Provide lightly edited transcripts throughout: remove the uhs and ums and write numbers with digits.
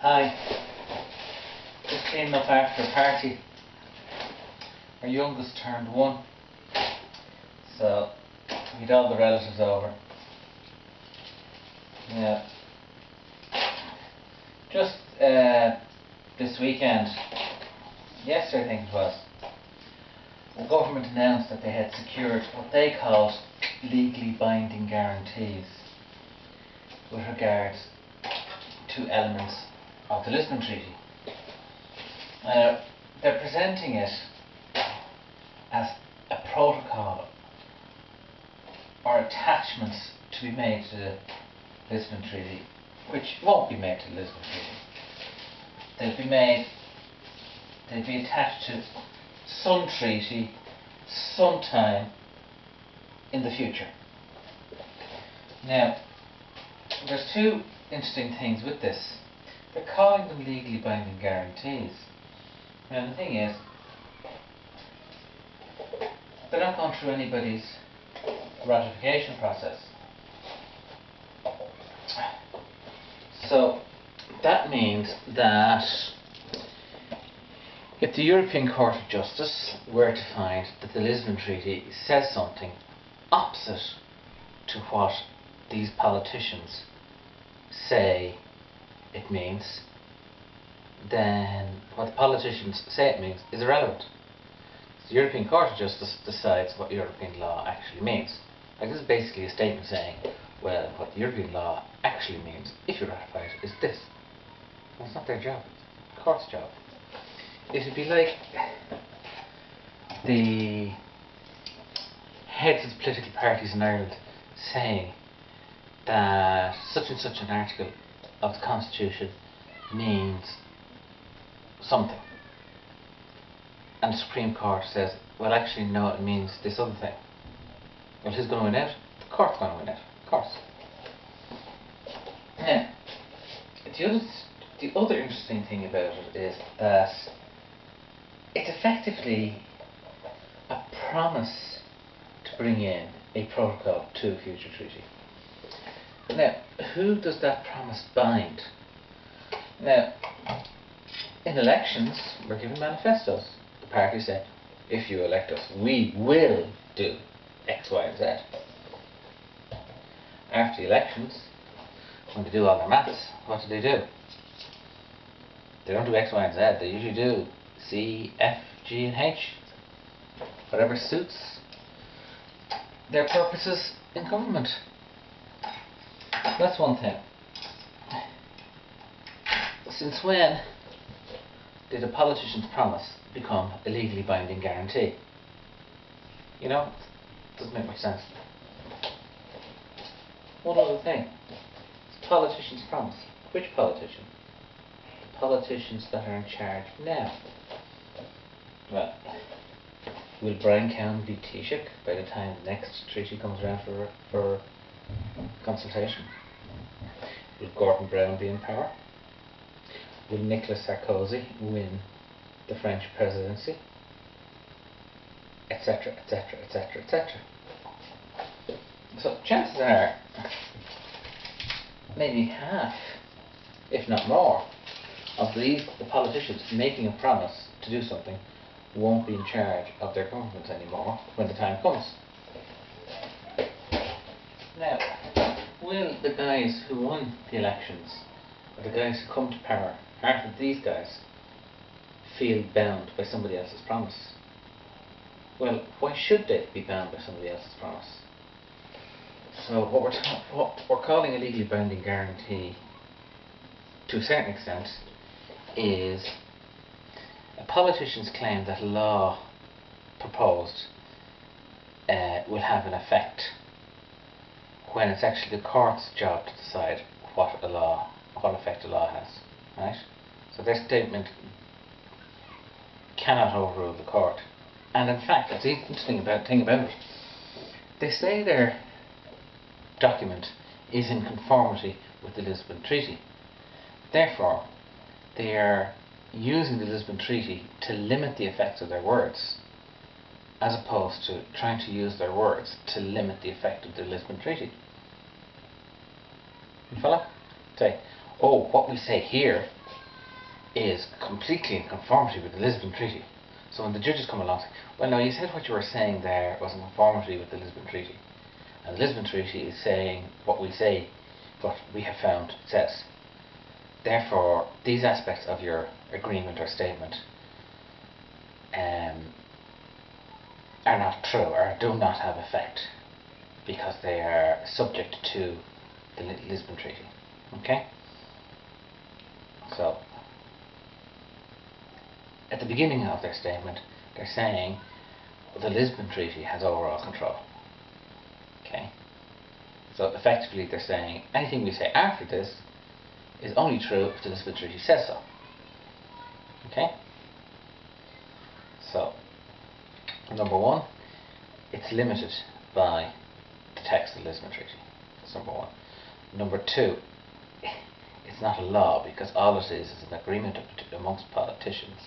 Hi. Just cleaning up after a party. Our youngest turned 1. So we had all the relatives over. Yeah. Just this weekend, yesterday I think it was, the government announced that they had secured what they called legally binding guarantees with regards to elements of the Lisbon Treaty. They're presenting it as a protocol or attachments to be made to the Lisbon Treaty, which won't be made to the Lisbon Treaty. They'll be attached to some treaty sometime in the future. Now, there's two interesting things with this. They're calling them legally binding guarantees. And the thing is, they're not going through anybody's ratification process. So that means that if the European Court of Justice were to find that the Lisbon Treaty says something opposite to what these politicians say it means, then what the politicians say it means is irrelevant. The European Court of Justice decides what European law actually means. Like, this is basically a statement saying, well, what the European law actually means, if you ratify it, is this. Well, it's not their job, it's the court's job. It would be like the heads of the political parties in Ireland saying that such and such an article of the Constitution means something, and the Supreme Court says, well, actually no, it means this other thing. Well, who's going to win out? The court's going to win out, of course. Now, the other interesting thing about it is that it's effectively a promise to bring in a protocol to a future treaty. Now, who does that promise bind? Now, in elections, we're given manifestos. The parties say, if you elect us, we will do X, Y, and Z. After the elections, when they do all their maths, what do? They don't do X, Y, and Z. They usually do C, F, G, and H. Whatever suits their purposes in government. That's one thing. Since when did a politician's promise become a legally binding guarantee? You know, it doesn't make much sense. One other thing. It's a politician's promise. Which politician? The politicians that are in charge now. Well, will Brian Cowan be Taoiseach by the time the next treaty comes around for consultation? Will Gordon Brown be in power? Will Nicolas Sarkozy win the French presidency? Etc, etc, etc, etc. So chances are maybe half, if not more, of the politicians making a promise to do something won't be in charge of their governments anymore when the time comes. Now, will the guys who won the elections, or the guys who come to power after these guys, feel bound by somebody else's promise? Well, why should they be bound by somebody else's promise? So what we're calling a legally binding guarantee, to a certain extent, is a politician's claim that a law proposed will have an effect, when it's actually the court's job to decide what effect a law has, right? So their statement cannot overrule the court. And in fact, that's the interesting thing about it. They say their document is in conformity with the Lisbon Treaty. Therefore, they are using the Lisbon Treaty to limit the effects of their words, as opposed to trying to use their words to limit the effect of the Lisbon Treaty. You follow? Say, oh, what we say here is completely in conformity with the Lisbon Treaty. So when the judges come along and say, well, no, you said what you were saying there was in conformity with the Lisbon Treaty. And the Lisbon Treaty is saying what we say, what we have found it says. Therefore, these aspects of your agreement or statement are not true or do not have effect because they are subject to the Lisbon Treaty. Okay? So, at the beginning of their statement, they're saying the Lisbon Treaty has overall control. Okay? So effectively they're saying anything we say after this is only true if the Lisbon Treaty says so. Okay? So, number one, it's limited by the text of the Lisbon Treaty. That's number one. Number two, it's not a law because all it is an agreement amongst politicians,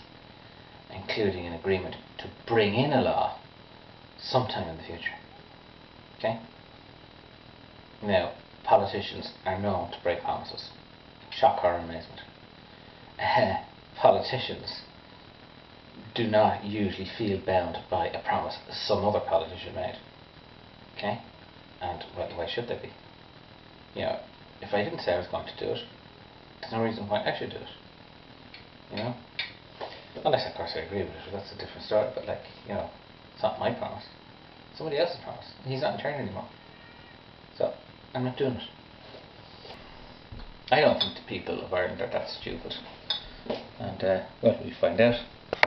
including an agreement to bring in a law sometime in the future. Okay? Now, politicians are known to break promises. Shock, horror, amazement. Politicians do not usually feel bound by a promise some other politician made. Okay? And well, why should they be? You know, if I didn't say I was going to do it, there's no reason why I should do it. You know? Unless of course I agree with it, but that's a different story. But like, you know, it's not my promise. Somebody else's promise. He's not in charge anymore. So, I'm not doing it. I don't think the people of Ireland are that stupid. And, well, we'll find out.